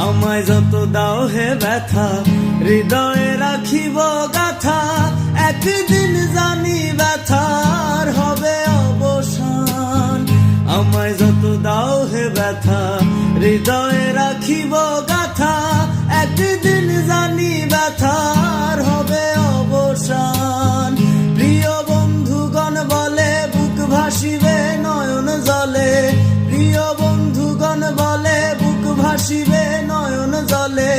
আমায় যত দাও হে ব্যথা, হৃদয়ে রাখিব গাথা, একদিন জানি ব্যথার হবে অবসান। আমায় যত দাও হে ব্যথা, হৃদয়ে রাখিব গাথা, একদিন জানি ব্যথার হবে অবসান। প্রিয় বন্ধুগণ বলে বুক ভাসিবে নয়ন জলে, প্রিয় বন্ধুগণ বলে বুক ভাসিবে নয়ন জলে,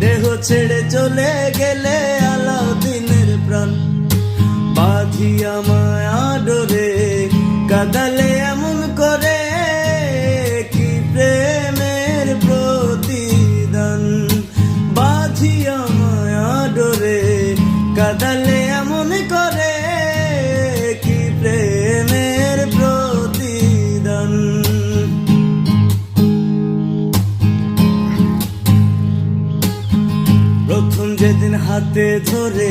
দেহ ছেড়ে চলে গেলে আলাউদ্দিনের প্রাণ। বাঁধিয়া মায়া ডোরে কাদালে এমন করে, কি প্রেমের প্রতিদান। বাঁধিয়া মায়া ডোরে কাদালে এমন করে, কি প্রেমের প্রতিদান। প্রথম যেদিন হাতে ধরে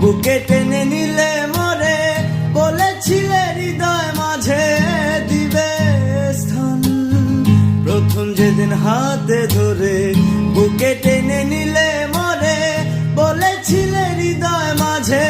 বুকে টেনে নিলে মরে, বলেছিলে হৃদয় মাঝে দিবে স্থান। প্রথম যেদিন হাতে ধরে বুকে টেনে নিলে মরে, বলেছিলে হৃদয় মাঝে